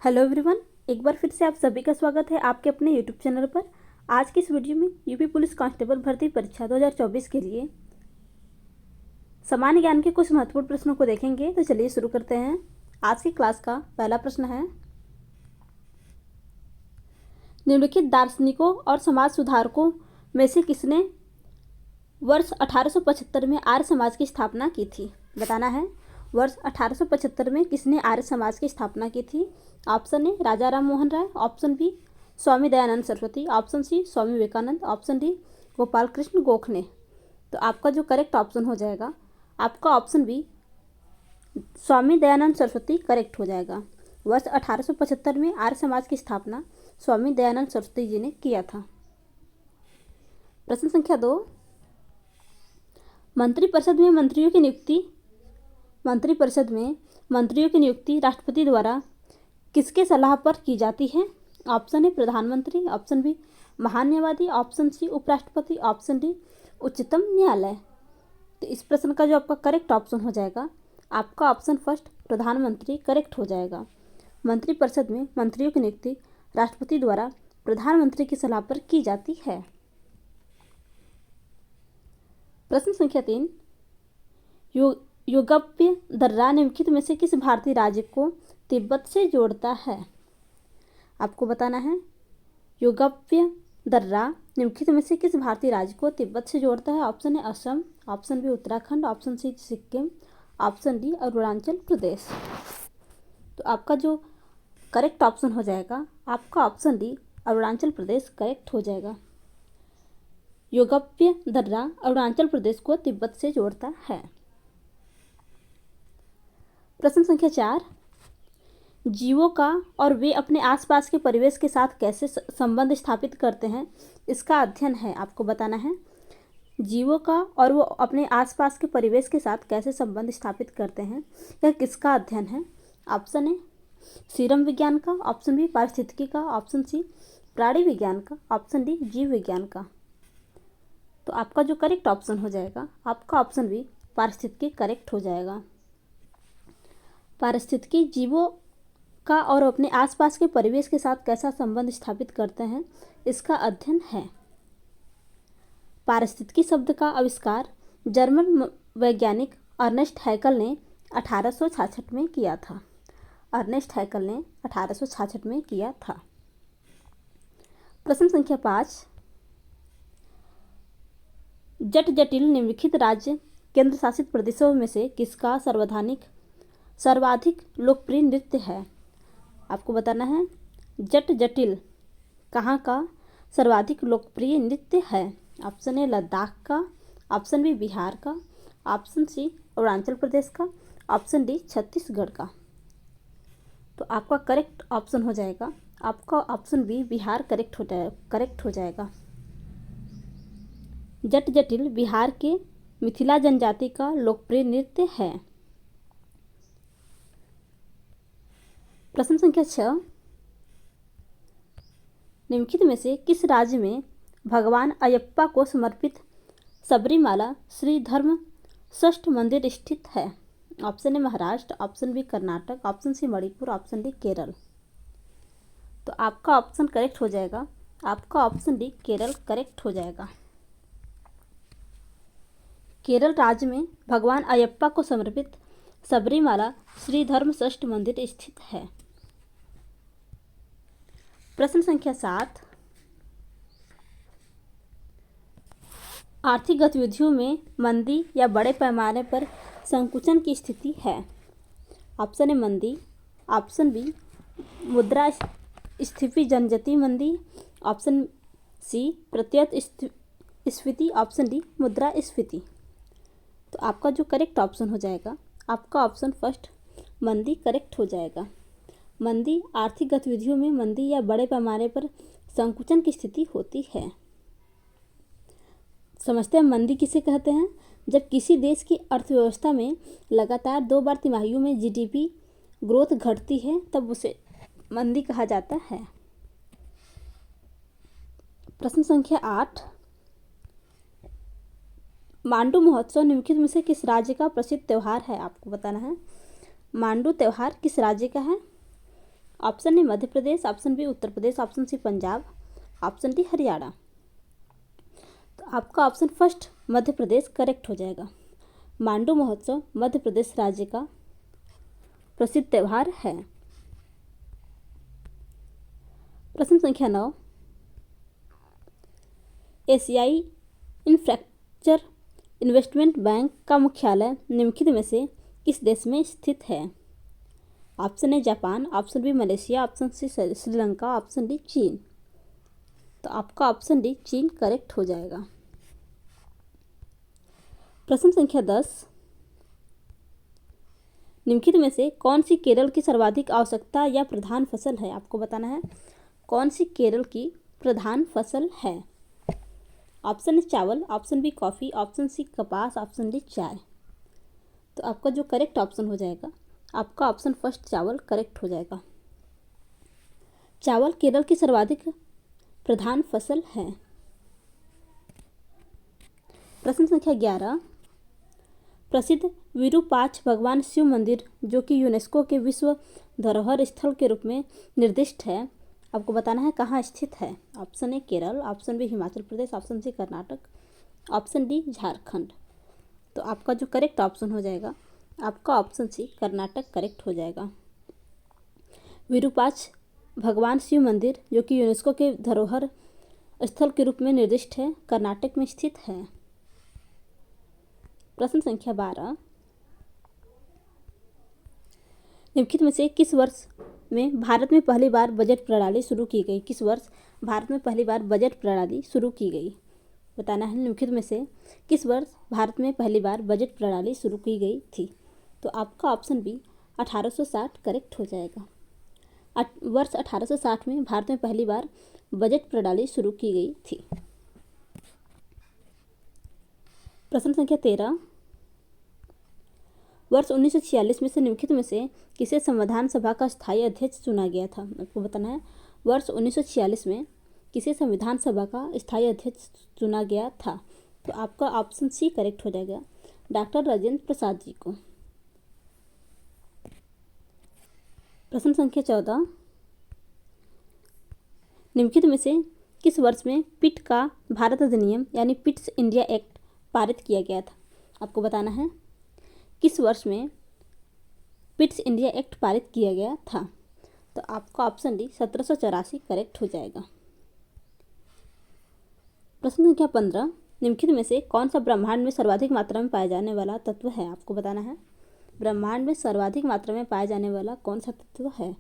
Hello everyone, एक बार फिर से आप सभी का स्वागत है आपके अपने यूट्यूब चैनल पर। आज की इस वीडियो में यूपी पुलिस कांस्टेबल भर्ती परीक्षा 2024 के लिए सामान्य ज्ञान के कुछ महत्वपूर्ण प्रश्नों को देखेंगे। तो चलिए शुरू करते हैं। आज की क्लास का पहला प्रश्न है, निम्नलिखित दार्शनिकों और समाज सुधारकों में से किसने वर्ष 1875 में आर्य समाज की स्थापना की थी? बताना है, वर्ष 1875 में किसने आर्य समाज की स्थापना की थी? Option A Raja Ram Mohan Roy, option B Swami Dayanand Saraswati, option C Swami Vivekananda, option D Gopal Krishna Gokhale. तो आपका जो करेक्ट ऑप्शन हो जाएगा, आपका option B Swami Dayanand Saraswati correct हो जाएगा। वर्ष 1875 में आर्य समाज की स्थापना स्वामी दयानंद सरस्वती जी ने किया था। प्रश्न संख्या 2, मंत्रिपरिषद में मंत्रियों की नियुक्ति राष्ट्रपति द्वारा किसके सलाह पर की जाती है? ऑप्शन ए प्रधानमंत्री, ऑप्शन बी महान्यायवादी, ऑप्शन सी उपराष्ट्रपति, ऑप्शन डी उच्चतम न्यायालय। तो इस प्रश्न का जो आपका करेक्ट ऑप्शन हो जाएगा, आपका ऑप्शन फर्स्ट प्रधानमंत्री करेक्ट हो जाएगा। मंत्रिपरिषद में मंत्रियों की नियुक्ति राष्ट्रपति द्वारा प्रधानमंत्री की सलाह पर की जाती है। प्रश्न संख्या 3, योगप्य दर्रा निम्नलिखित में से किस भारतीय राज्य को तिब्बत से जोड़ता है? आपको बताना है, योगप्य दर्रा निम्नलिखित में से किस भारतीय राज्य को तिब्बत से जोड़ता है? Option A Assam, option B Uttarakhand, option C Sikkim, option D Arunachal Pradesh. तो आपका जो करेक्ट ऑप्शन हो जाएगा, आपका option D Arunachal Pradesh correct हो जाएगा। योगप्य दर्रा अरुणाचल प्रदेश को तिब्बत से जोड़ता है। प्रश्न संख्या 4, जीवों का और वे अपने आसपास के परिवेश के साथ कैसे संबंध स्थापित करते हैं, इसका अध्ययन है। आपको बताना है, जीवों का और वो अपने आसपास के परिवेश के साथ कैसे संबंध स्थापित करते हैं, यह किसका अध्ययन है? ऑप्शन ए सीरम विज्ञान का, ऑप्शन बी पारिस्थितिकी का, ऑप्शन सी प्राणी विज्ञान का, ऑप्शन डी जीव विज्ञान का। तो आपका जो करेक्ट ऑप्शन हो जाएगा, आपका ऑप्शन बी पारिस्थितिकी करेक्ट हो जाएगा। पारिस्थितिकी जीवों का और अपने आसपास के परिवेश के साथ कैसा संबंध स्थापित करते हैं, इसका अध्ययन है। पारिस्थितिकी शब्द का आविष्कार जर्मन वैज्ञानिक अर्नेस्ट हैकल ने 1866 में किया था। अर्नेस्ट हैकल ने 1866 में किया था। प्रश्न संख्या 5, जट जटिल निम्नलिखित राज्य केंद्र शासित प्रदेशों में से किसका सर्वाधिक लोकप्रिय नृत्य है? आपको बताना है, जट जटिल कहाँ का सर्वाधिक लोकप्रिय नृत्य है? ऑप्शन ए लद्दाख का, ऑप्शन बी बिहार का, ऑप्शन सी अरुणाचल प्रदेश का, ऑप्शन डी छत्तीसगढ़ का। तो आपका करेक्ट ऑप्शन हो जाएगा, आपका ऑप्शन बी बिहार करेक्ट हो जाएगा। जट जटिल बिहार के मिथिला जनजाति का लोकप्रिय नृत्य है। प्रश्न संख्या 6, निम्नलिखित में से किस राज्य में भगवान अयप्पा को समर्पित सबरीमाला श्री धर्म षष्ठ मंदिर स्थित है? Option A Maharashtra, option B Karnataka, option C Manipur, option D Kerala. तो आपका ऑप्शन करेक्ट हो जाएगा, आपका ऑप्शन डी केरल करेक्ट हो जाएगा। केरल राज्य में भगवान अयप्पा को समर्पित सबरीमाला श्री धर्म षष्ठ मंदिर स्थित है। प्रश्न संख्या 7, आर्थिक गतिविधियों में मंदी या बड़े पैमाने पर संकुचन की स्थिति है। ऑप्शन ए मंदी, ऑप्शन बी मुद्रा स्फीति जनजतीय मंदी, ऑप्शन सी प्रत्यक्ष स्फीति, ऑप्शन डी मुद्रा स्फीति। तो आपका जो करेक्ट ऑप्शन हो जाएगा, आपका ऑप्शन फर्स्ट मंदी करेक्ट हो जाएगा। मंदी आर्थिक गतिविधियों में मंदी या बड़े पैमाने पर संकुचन की स्थिति होती है। समझते हैं मंदी किसे कहते हैं? जब किसी देश की अर्थव्यवस्था में लगातार 2 बार तिमाहियों में जीडीपी ग्रोथ घटती है, तब उसे मंदी कहा जाता है। प्रश्न संख्या 8, मांडू महोत्सव निम्नलिखित में से किस राज्य का प्रसिद्ध त्यौहार है? आपको बताना है, मांडू त्यौहार किस राज्य का है? Option A Madhya Pradesh, option B Uttar Pradesh, option C Punjab, option D Haryana. तो आपका option first Madhya Pradesh correct हो जाएगा। मांडू महोत्सव मध्य प्रदेश राज्य का प्रसिद्ध त्यौहार है। प्रश्न संख्या 9, एशियाई इंफ्रास्ट्रक्चर इन्वेस्टमेंट बैंक का मुख्यालय निम्नलिखित में से किस देश में स्थित है? Option A Japan, option B Malaysia, option C Sri Lanka, option D चीन। तो आपका ऑप्शन डी चीन करेक्ट हो जाएगा। प्रश्न संख्या 10, निम्नलिखित में से कौन सी केरल की सर्वाधिक आवश्यकता या प्रधान फसल है? आपको बताना है कौन सी केरल की प्रधान फसल है। ऑप्शन ए चावल, option B coffee, option C कपास, ऑप्शन डी चाय। तो आपका जो करेक्ट ऑप्शन हो जाएगा, आपका ऑप्शन फर्स्ट चावल करेक्ट हो जाएगा। चावल केरल की सर्वाधिक प्रधान फसल है। प्रश्न संख्या 11, प्रसिद्ध विरूपाक्ष भगवान शिव मंदिर जो कि यूनेस्को के विश्व धरोहर स्थल के रूप में निर्दिष्ट है, आपको बताना है कहाँ स्थित है। Option A Kerala, option B Himachal Pradesh, option C Karnataka, option D Jharkhand. तो आपका जो करेक्ट ऑप्शन हो जाएगा, आपका ऑप्शन सी कर्नाटक करेक्ट हो जाएगा। विरूपाक्ष भगवान शिव मंदिर जो कि यूनेस्को के धरोहर स्थल के रूप में निर्दिष्ट है, कर्नाटक में स्थित है। प्रश्न संख्या 12, निम्नलिखित में से किस वर्ष में भारत में पहली बार बजट प्रणाली शुरू की गई? किस वर्ष भारत में पहली बार बजट प्रणाली शुरू की गई? बताना है निम्नलिखित में से किस वर्ष भारत में पहली बार बजट प्रणाली शुरू की गई थी। तो आपका ऑप्शन बी 1860 करेक्ट हो जाएगा। वर्ष 1860 में भारत में पहली बार बजट प्रणाली शुरू की गई थी। प्रश्न संख्या 13, वर्ष 1946 में से निम्नलिखित में से किसे संविधान सभा का स्थायी अध्यक्ष चुना गया था? आपको बताना है वर्ष 1946 में किसे संविधान सभा का स्थायी अध्यक्ष चुना गया था। तो आपका ऑप्शन सी करेक्ट हो जाएगा, डॉक्टर राजेंद्र प्रसाद जी को। प्रश्न संख्या 14, निम्नलिखित में से किस वर्ष में पिट का भारत अधिनियम यानी पिट्स इंडिया एक्ट पारित किया गया था? आपको बताना है किस वर्ष में पिट्स इंडिया एक्ट पारित किया गया था। तो आपका ऑप्शन डी 1784 करेक्ट हो जाएगा। प्रश्न संख्या 15, निम्नलिखित में से कौन सा ब्रह्मांड में सर्वाधिक मात्रा में पाया जाने वाला तत्व है? आपको बताना है ब्रह्मांड में सर्वाधिक मात्रा में पाया जाने वाला कौन सा तत्व है।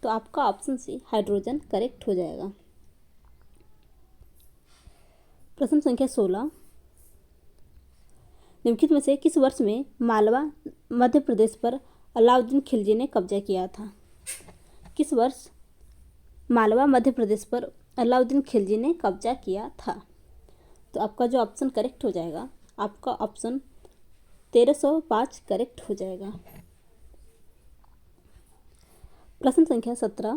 तो आपका ऑप्शन सी हाइड्रोजन करेक्ट हो जाएगा। प्रश्न संख्या 16, निम्नलिखित में से किस वर्ष में मालवा मध्य प्रदेश पर अलाउद्दीन खिलजी ने कब्जा किया था? किस वर्ष मालवा मध्य प्रदेश पर अलाउद्दीन खिलजी ने कब्जा किया था? तो आपका जो ऑप्शन करेक्ट हो जाएगा, आपका ऑप्शन 1305 करेक्ट हो जाएगा। प्रश्न संख्या 17,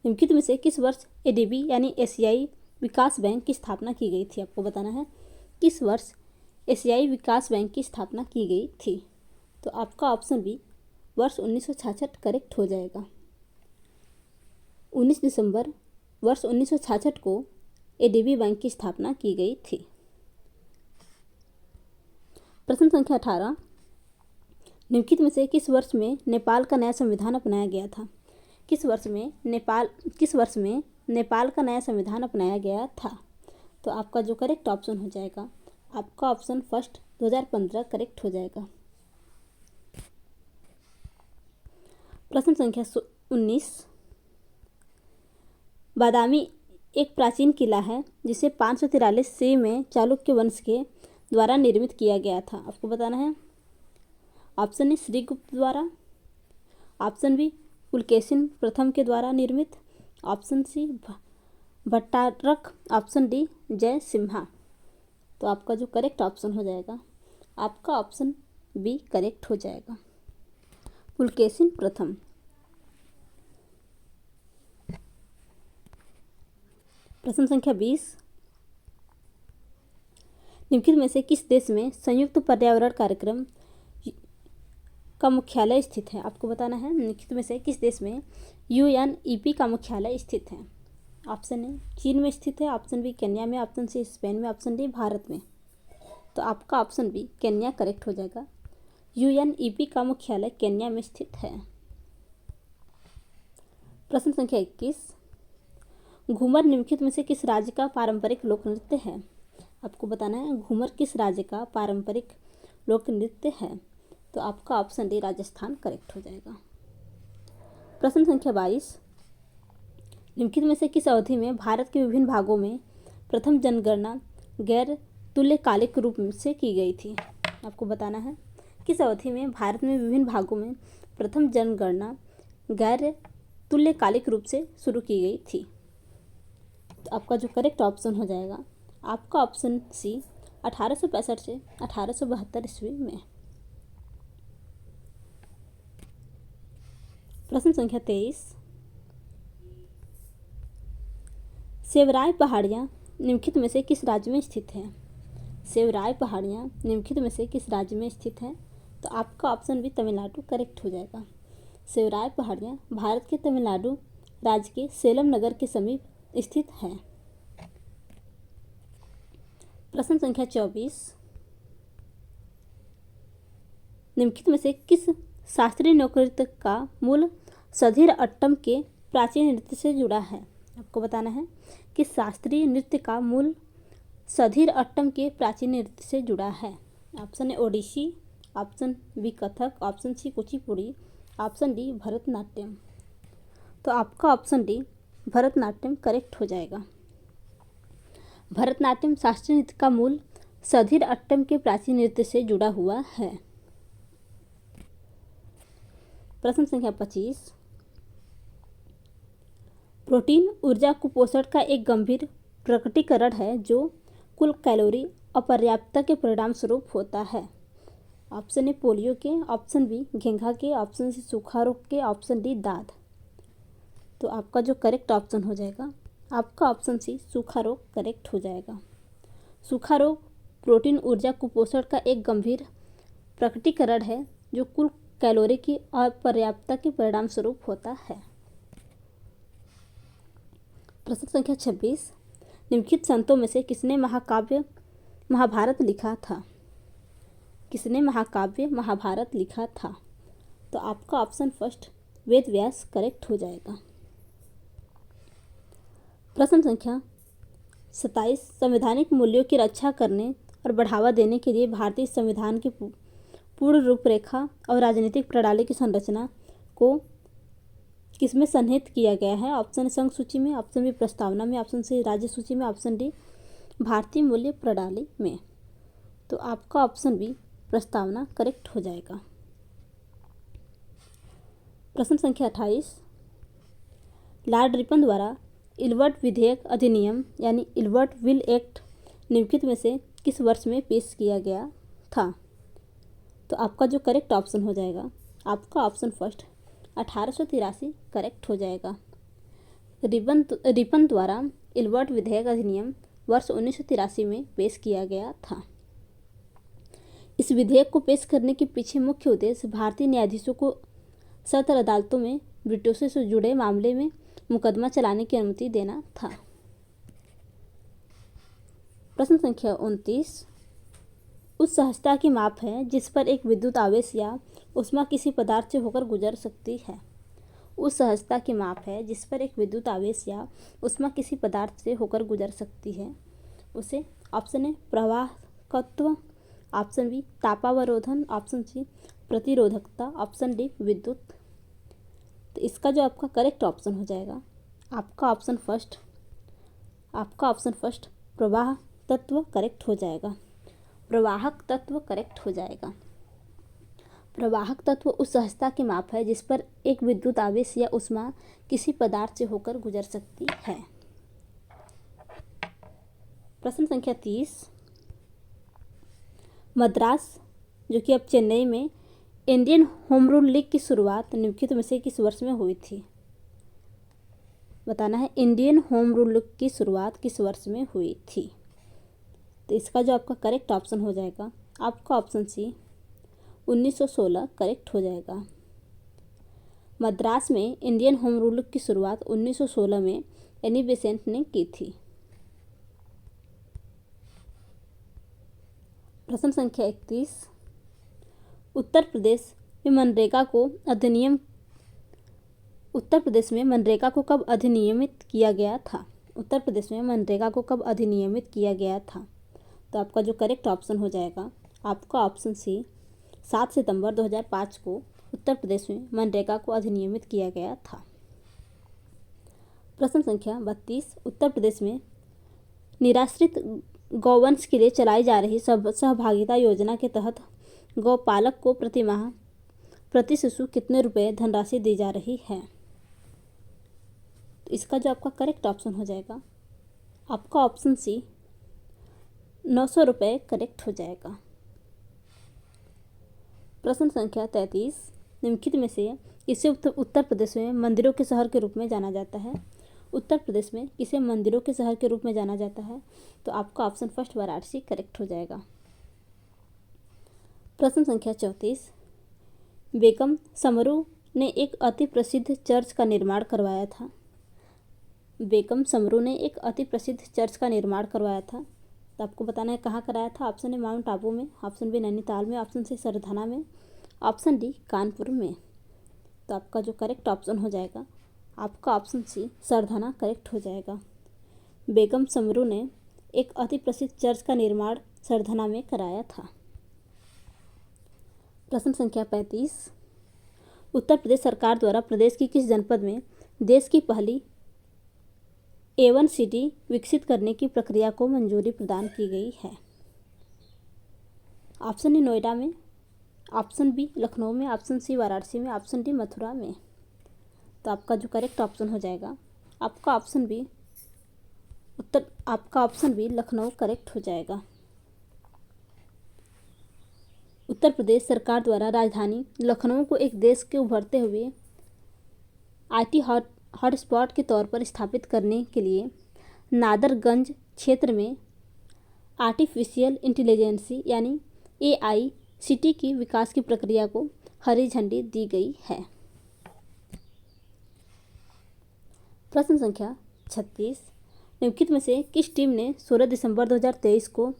निम्नलिखित में से किस वर्ष एडीबी यानी एशियाई विकास बैंक की स्थापना की गई थी? आपको बताना है किस वर्ष एशियाई विकास बैंक की स्थापना की गई थी। तो आपका ऑप्शन बी वर्ष 1966 करेक्ट हो जाएगा। 19 दिसंबर वर्ष 1966 को एडीबी बैंक की स्थापना की गई थी। प्रश्न संख्या 18, निम्नलिखित में से किस वर्ष में नेपाल का नया संविधान अपनाया गया था? किस वर्ष में नेपाल का नया संविधान अपनाया गया था? तो आपका जो करेक्ट ऑप्शन हो जाएगा, आपका ऑप्शन फर्स्ट 2015 करेक्ट हो जाएगा। प्रश्न संख्या 19, बादामी एक प्राचीन किला है जिसे 543 ईस्वी में चालुक्य वंश के द्वारा निर्मित किया गया था। आपको बताना है ऑप्शन ए श्रीगुप्त द्वारा, ऑप्शन बी पुलकेशिन प्रथम के द्वारा निर्मित, option C Bhattarak, option D Jai Simha. तो आपका जो करेक्ट ऑप्शन हो जाएगा, आपका ऑप्शन बी करेक्ट हो जाएगा, पुलकेशिन प्रथम। प्रश्न संख्या 20, निम्नलिखित में से किस देश में संयुक्त पर्यावरण कार्यक्रम का मुख्यालय स्थित है? आपको बताना है निम्नलिखित में से किस देश में UNEP का मुख्यालय स्थित है? ऑप्शन ए चीन में स्थित है, ऑप्शन बी केन्या में, ऑप्शन सी स्पेन में, ऑप्शन डी भारत में। तो आपका ऑप्शन बी केन्या करेक्ट हो जाएगा। UNEP का मुख्यालय केन्या में स्थित है। प्रश्न संख्या 21, घूमर निम्नलिखित में से किस राज्य का पारंपरिक लोक नृत्य है? आपको बताना है घूमर किस राज्य का पारंपरिक लोक नृत्य है? तो आपका ऑप्शन डी राजस्थान करेक्ट हो जाएगा। प्रश्न संख्या 22, निम्नलिखित में से किस अवधि में भारत के विभिन्न भागों में प्रथम जनगणना गैर तुल्यकालिक रूप से की गई थी? आपको बताना है किस अवधि में भारत में विभिन्न भागों में प्रथम जनगणना गैर तुल्यकालिक रूप से शुरू की गई थी? तो आपका जो करेक्ट ऑप्शन हो जाएगा आपका ऑप्शन सी 1865 से 1872 ईस्वी में। प्रश्न संख्या 23, सेवराय पहाड़ियाँ निम्नलिखित में से किस राज्य में स्थित है? सेवराय पहाड़ियाँ निम्नलिखित में से किस राज्य में स्थित है? तो आपका ऑप्शन भी तमिलनाडु करेक्ट हो जाएगा। सेवराय पहाड़ियाँ भारत के तमिलनाडु राज्य के सेलम नगर के समीप स्थित है। प्रश्न संख्या 24, निम्नलिखित में से किस शास्त्रीय नृत्य का मूल सधीर अट्टम के प्राचीन नृत्य से जुड़ा है? आपको बताना है कि शास्त्रीय नृत्य का मूल सधीर अट्टम के प्राचीन नृत्य से जुड़ा है। Option A Odissi, option B Kathak, option C Kuchipudi, option D Bharatanatyam. तो आपका ऑप्शन डी भरतनाट्यम करेक्ट हो जाएगा। भरतनाट्यम शास्त्रीय नृत्य का मूल सधीर अट्टम के प्राचीन नृत्य से जुड़ा हुआ है। प्रश्न संख्या 25, प्रोटीन ऊर्जा कुपोषण का एक गंभीर प्रकटीकरण है जो कुल कैलोरी अपर्याप्तता के परिणाम स्वरूप होता है। ऑप्शन ए पोलियो के, ऑप्शन बी घेंघा के, ऑप्शन सी सूखा रोग के, ऑप्शन डी दाद। तो आपका जो करेक्ट ऑप्शन हो जाएगा आपका ऑप्शन सी सूखा रोग करेक्ट हो जाएगा। सूखा रोग प्रोटीन ऊर्जा कुपोषण का एक गंभीर प्रकटीकरण है जो कुल कैलोरी की अपर्याप्तता के परिणाम स्वरूप होता है। प्रश्न संख्या 26, निम्नलिखित संतों में से किसने महाकाव्य महाभारत लिखा था? किसने महाकाव्य महाभारत लिखा था? तो आपका option first Ved Vyas correct हो जाएगा। प्रश्न संख्या 27, संवैधानिक मूल्यों की रक्षा करने और बढ़ावा देने के लिए भारतीय संविधान की पूर्ण रूपरेखा और राजनीतिक प्रणाली की संरचना को किसमें सन्निहित किया गया है? ऑप्शन संघ सूची में, ऑप्शन बी प्रस्तावना में, ऑप्शन सी राज्य सूची में, ऑप्शन डी भारतीय मूल्य प्रणाली में। तो आपका ऑप्शन बी प्रस्तावना करेक्ट हो जाएगा। प्रश्न संख्या 28, लॉर्ड रिपन द्वारा इल्बर्ट विधेयक अधिनियम यानी इल्बर्ट विल एक्ट निम्नलिखित में से किस वर्ष में पेश किया गया था? तो आपका जो करेक्ट ऑप्शन हो जाएगा आपका ऑप्शन फर्स्ट 1883 करेक्ट हो जाएगा। रिपन द्वारा इल्बर्ट विधेयक अधिनियम वर्ष 1983 में पेश किया गया था। इस विधेयक को पेश करने के पीछे मुख्य उद्देश्य भारतीय न्यायाधीशों को सत्र अदालतों में ब्रिटिशों से जुड़े मामले में मुकदमा चलाने की अनुमति देना था। प्रश्न संख्या 29, उस सहजता की माप है जिस पर एक विद्युत आवेश या ऊष्मा किसी पदार्थ से होकर गुजर सकती है। उस सहजता की माप है जिस पर एक विद्युत आवेश या ऊष्मा किसी पदार्थ से होकर गुजर सकती है उसे ऑप्शन ए प्रवाहकत्व, ऑप्शन बी तापावरोधन, ऑप्शन सी प्रतिरोधकता, ऑप्शन डी विद्युत। तो इसका जो आपका करेक्ट ऑप्शन हो जाएगा आपका ऑप्शन फर्स्ट प्रवाह तत्व करेक्ट हो जाएगा। प्रवाहक तत्व करेक्ट हो जाएगा। प्रवाहक तत्व उस सहजता की माप है जिस पर एक विद्युत आवेश या ऊष्मा किसी पदार्थ से होकर गुजर सकती है। प्रश्न संख्या 30, मद्रास जो कि अब चेन्नई में इंडियन होम रूल लीग की शुरुआत निम्नलिखित में से किस वर्ष में हुई थी? बताना है इंडियन होम रूल लीग की शुरुआत किस वर्ष में हुई थी? तो इसका जो आपका करेक्ट ऑप्शन हो जाएगा आपका ऑप्शन सी 1916 करेक्ट हो जाएगा। मद्रास में इंडियन होम रूल की शुरुआत 1916 में एनी बेसेंट ने की थी। प्रश्न संख्या 31, उत्तर प्रदेश में मनरेगा को कब अधिनियमित किया गया था? उत्तर प्रदेश में मनरेगा को कब अधिनियमित किया गया था? तो आपका जो करेक्ट ऑप्शन हो जाएगा आपका ऑप्शन सी, 7 सितंबर 2005 को उत्तर प्रदेश में मनरेगा को अधिनियमित किया गया था। प्रश्न संख्या 32, उत्तर प्रदेश में निराश्रित गौवंश के लिए चलाई जा रही सहभागिता योजना के तहत गौपालक को प्रतिमाह प्रति शिशु कितने रुपए धनराशि दी जा रही है? तो इसका जो आपका करेक्ट ऑप्शन हो जाएगा आपका ऑप्शन सी, 900 रुपये करेक्ट हो जाएगा। प्रश्न संख्या 33, निम्नलिखित में से किसे उत्तर प्रदेश में मंदिरों के शहर के रूप में जाना जाता है? उत्तर प्रदेश में किसे मंदिरों के शहर के रूप में जाना जाता है? तो आपका ऑप्शन फर्स्ट वाराणसी करेक्ट हो जाएगा। प्रश्न संख्या 34, बेगम समरू ने एक अति प्रसिद्ध चर्च का निर्माण करवाया था। बेगम समरू ने एक अति प्रसिद्ध चर्च का निर्माण करवाया था, तो आपको बताना है कहाँ कराया था। ऑप्शन ए माउंट आबू में, ऑप्शन बी नैनीताल में, ऑप्शन सी सरधाना में, ऑप्शन डी कानपुर में। तो आपका जो करेक्ट ऑप्शन हो जाएगा आपका ऑप्शन सी, सरधाना करेक्ट हो जाएगा। बेगम समरू ने एक अति प्रसिद्ध चर्च का निर्माण सरधाना में कराया था। प्रश्न संख्या 35, उत्तर प्रदेश सरकार द्वारा प्रदेश की किस जनपद में देश की पहली A1 सिटी विकसित करने की प्रक्रिया को मंजूरी प्रदान की गई है? ऑप्शन ए नोएडा में, ऑप्शन बी लखनऊ में, ऑप्शन सी वाराणसी में, ऑप्शन डी मथुरा में। तो आपका जो करेक्ट ऑप्शन हो जाएगा आपका ऑप्शन बी लखनऊ करेक्ट हो जाएगा। उत्तर प्रदेश सरकार द्वारा राजधानी लखनऊ को एक देश के उभरते हुए IT हॉटस्पॉट के तौर पर स्थापित करने के लिए नादरगंज क्षेत्र में आर्टिफिशियल इंटेलिजेंसी यानी AI सिटी की विकास की प्रक्रिया को हरी झंडी दी गई है। प्रश्न संख्या 36, निम्नलिखित में से किस टीम ने 16 दिसंबर 2023 को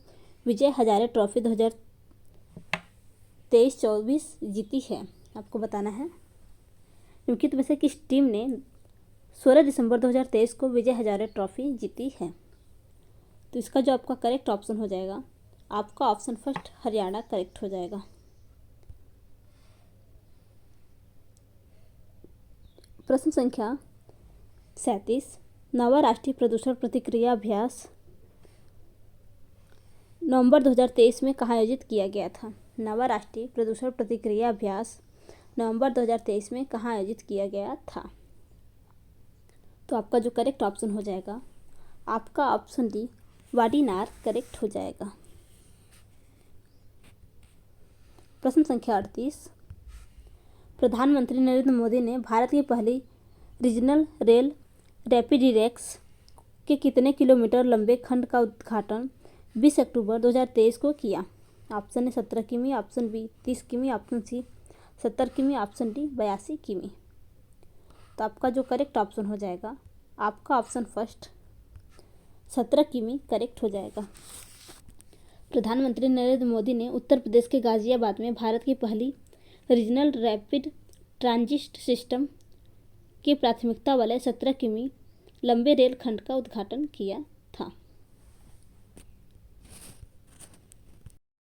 विजय हजारे ट्रॉफी 2023-24 जीती है? आपको बताना है निम्नलिखित में से किस टीम ने 16 दिसंबर 2023 को विजय हजारे ट्रॉफी जीती है? तो इसका जो आपका करेक्ट ऑप्शन हो जाएगा आपका ऑप्शन फर्स्ट हरियाणा करेक्ट हो जाएगा। प्रश्न संख्या 37, नवा राष्ट्रीय प्रदूषण प्रतिक्रिया अभ्यास नवंबर 2023 में कहाँ आयोजित किया गया था? नवा राष्ट्रीय प्रदूषण प्रतिक्रिया अभ्यास नवंबर 2023 में कहाँ आयोजित किया गया था? तो आपका जो करेक्ट ऑप्शन हो जाएगा आपका ऑप्शन डी वाडीनार करेक्ट हो जाएगा। प्रश्न संख्या 38, प्रधानमंत्री नरेंद्र मोदी ने भारत की पहली रीजनल रेल रैपिडेक्स के कितने किलोमीटर लंबे खंड का उद्घाटन 20 अक्टूबर 2023 को किया? ऑप्शन ए 17 किमी, ऑप्शन बी 30 किमी, ऑप्शन सी 70 किमी, ऑप्शन डी 82 किमी। तो आपका जो करेक्ट ऑप्शन हो जाएगा आपका ऑप्शन फर्स्ट 17 किमी करेक्ट हो जाएगा। प्रधानमंत्री नरेंद्र मोदी ने उत्तर प्रदेश के गाजियाबाद में भारत की पहली रीजनल रैपिड ट्रांजिट सिस्टम की प्राथमिकता वाले 17 किमी लंबे रेल खंड का उद्घाटन किया